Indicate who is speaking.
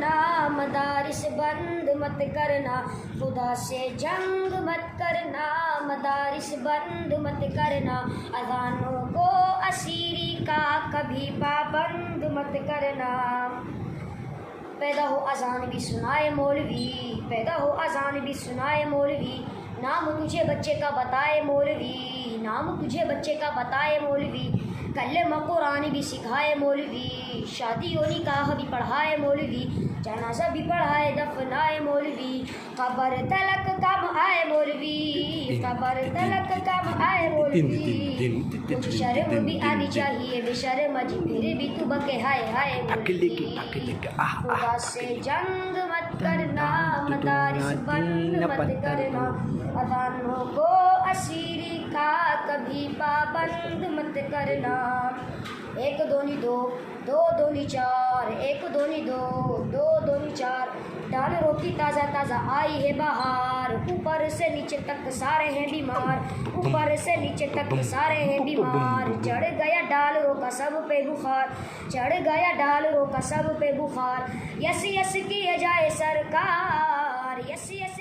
Speaker 1: करना, मदारिस बंद मत करना, खुदा से जंग मत करना, मदारिस बंद मत करना, अज़ानों को असीरी का कभी पाबंद मत करना। पैदा हो अजान भी सुनाए मौलवी, पैदा हो अजान भी सुनाए मौलवी, नाम तुझे बच्चे का बताए मौलवी, नाम तुझे बच्चे का बताए मौलवी, कलमा कुरान भी सिखाए मौलवी, शादी और निकाह भी पढ़ाए मौलवी, जनाजा भी पढ़ाए दफनाए मौलवी, कब्र तलक कब आए मौलवी, कब्र तलक कब आए मौलवी, कुछ शर्म भी आनी चाहिए, बेशर्म जी फिर भी तू बके हाय हाय मौलवी, खुदा से जंग मत करना, मदारिस बंद मत करना, अज़ानों को असीरी का कभी पाबंद मत करना। एक दोनी दो, दो दोनी चार, एक दोनी दो, दो दोनी चार, डाल रोकी ताज़ा ताज़ा आई है बहार, ऊपर से नीचे तक सारे हैं बीमार, ऊपर से नीचे तक सारे हैं बीमार, चढ़ गया डाल रोका सब पे बुखार, चढ़ गया डाल रोका सब पे बुखार, यस यस किए जाए सरकार, यस यस